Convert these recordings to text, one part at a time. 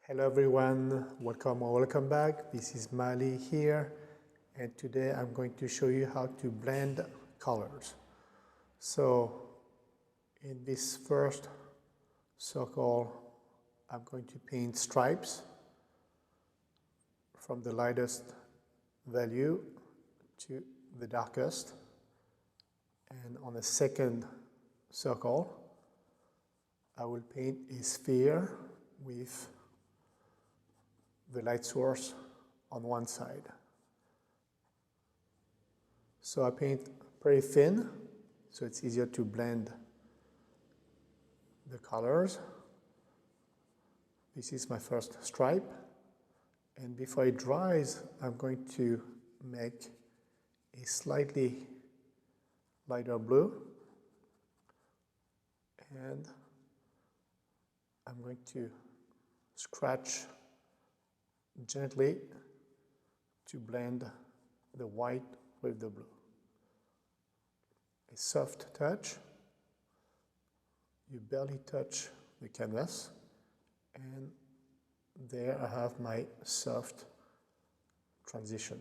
Hello everyone, welcome or welcome back. This is Mali here, and today I'm going to show you how to blend colors. So in this first circle, I'm going to paint stripes from the lightest value to the darkest. And on the second circle, I will paint a sphere with the light source on one side. So I paint pretty thin, so it's easier to blend the colors. This is my first stripe, and before it dries, I'm going to make a slightly lighter blue, and I'm going to scratch gently to blend the white with the blue. A soft touch, you barely touch the canvas, and there I have my soft transition.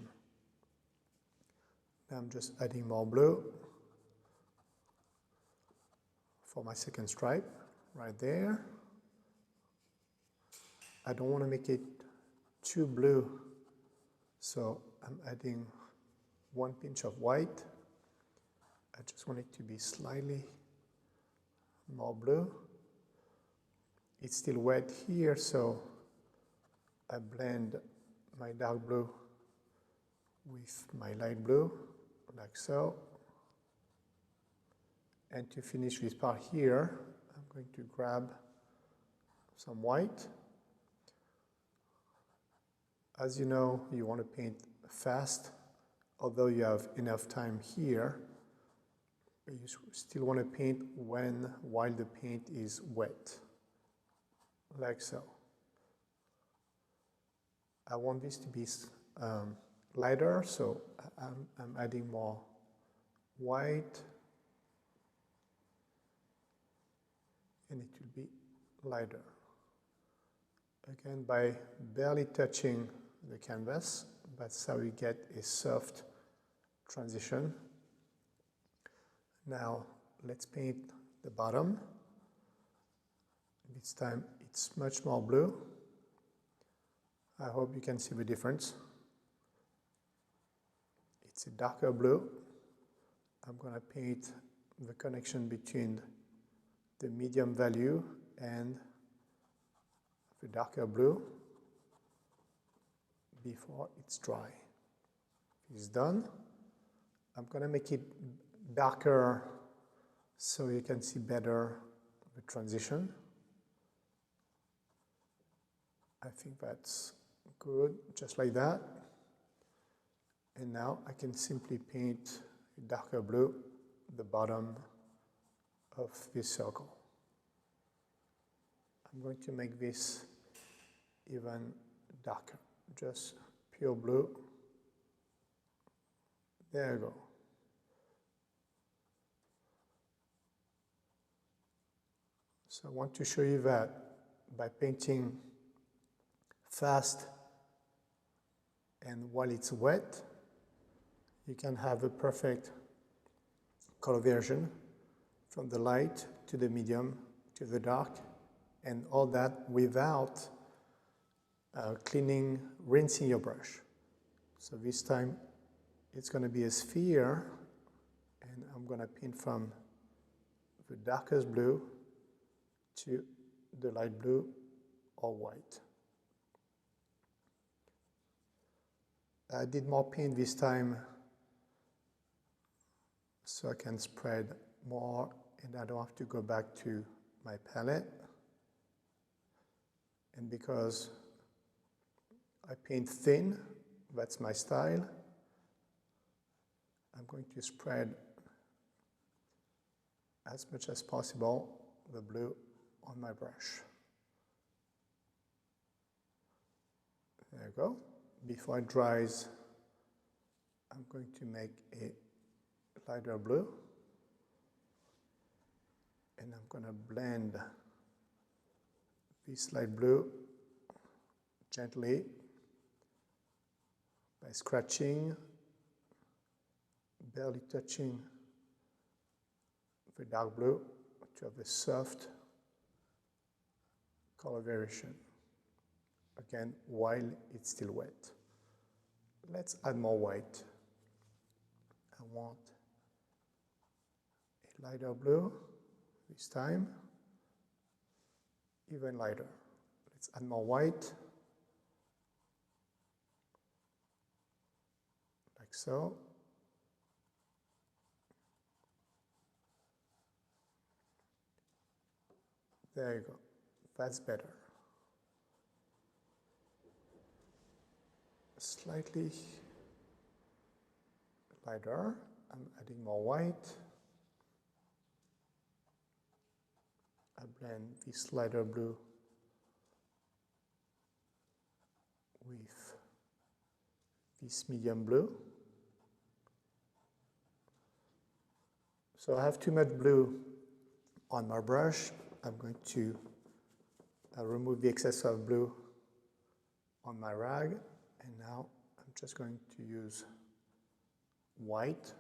Now I'm just adding more blue for my second stripe right there. I don't want to make it too blue, so I'm adding one pinch of white. I just want it to be slightly more blue. It's still wet here, so I blend my dark blue with my light blue, like so. And to finish this part here, I'm going to grab some white. As you know, you want to paint fast, although you have enough time here. You still want to paint while the paint is wet, like so. I want this to be lighter, so I'm adding more white, and it will be lighter. Again, by barely touching the canvas, that's how you get a soft transition. Now let's paint the bottom. This time it's much more blue. I hope you can see the difference. It's a darker blue. I'm going to paint the connection between the medium value and the darker blue before it's dry. It's done. I'm going to make it darker so you can see better the transition. I think that's good, just like that. And now I can simply paint a darker blue the bottom of this circle. I'm going to make this even darker, just pure blue. There you go. So I want to show you that by painting fast and while it's wet, you can have a perfect color version from the light to the medium to the dark, and all that without rinsing your brush. So this time it's going to be a sphere, and I'm going to paint from the darkest blue to the light blue or white. I did more paint this time so I can spread more and I don't have to go back to my palette. And because I paint thin, that's my style, I'm going to spread as much as possible the blue on my brush. There you go. Before it dries, I'm going to make a lighter blue, and I'm going to blend this light blue gently by scratching, barely touching the dark blue to have a soft color variation. Again, while it's still wet. Let's add more white. I want a lighter blue this time, even lighter. Let's add more white, like so. There you go, that's better. Slightly lighter, I'm adding more white. I blend this lighter blue with this medium blue. So I have too much blue on my brush. I'm going to remove the excess of blue on my rag, and now I'm just going to use white.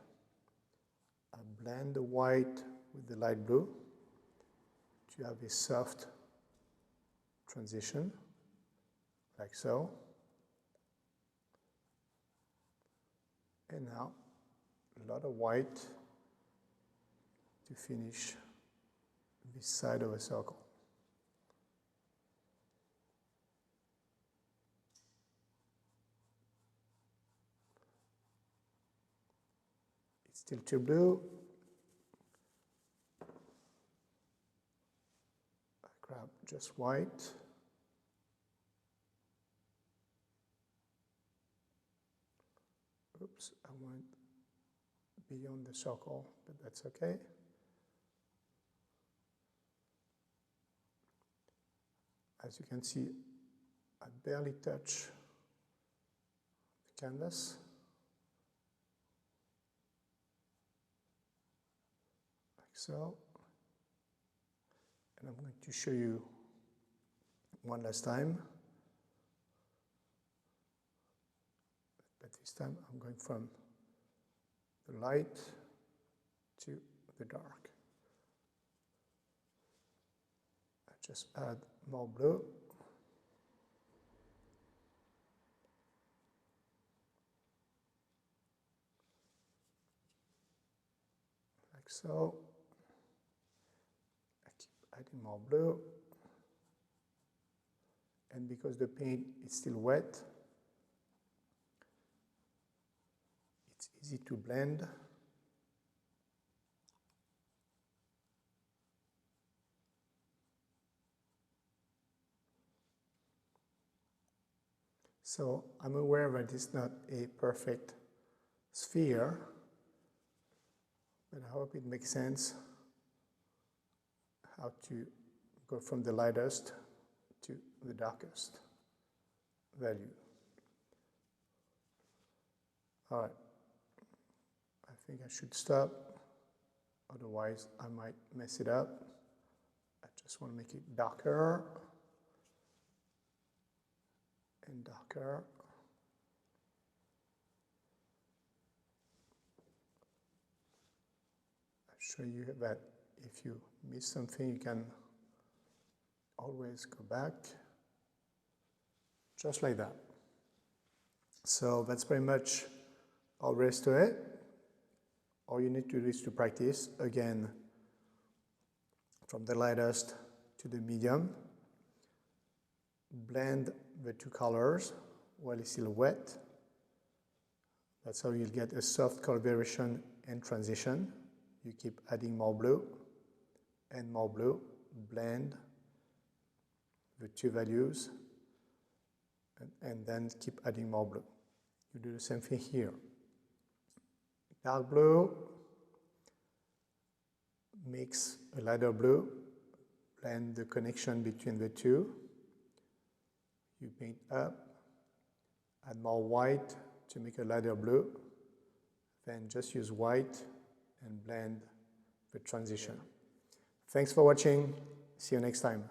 I blend the white with the light blue to have a soft transition, like so. And now a lot of white to finish this side of a circle. It's still too blue. I grab just white. Oops, I went beyond the circle, but that's okay. As you can see, I barely touch the canvas. Like so. And I'm going to show you one last time. But this time I'm going from the light to the dark. I just add more blue. Like so. I keep adding more blue. And because the paint is still wet, it's easy to blend. So I'm aware that it's not a perfect sphere, but I hope it makes sense how to go from the lightest to the darkest value. All right, I think I should stop, otherwise I might mess it up. I just want to make it darker and darker. I'll show you that if you miss something, you can always go back, just like that. So that's pretty much all there is to it. All you need to do is to practice, again, from the lightest to the medium. Blend the two colors while it's still wet. That's how you'll get a soft color variation and transition. You keep adding more blue and more blue. Blend the two values and then keep adding more blue. You do the same thing here. Dark blue, mix a lighter blue, blend the connection between the two. You paint up, add more white to make a lighter blue, then just use white and blend the transition. Thanks for watching. See you next time.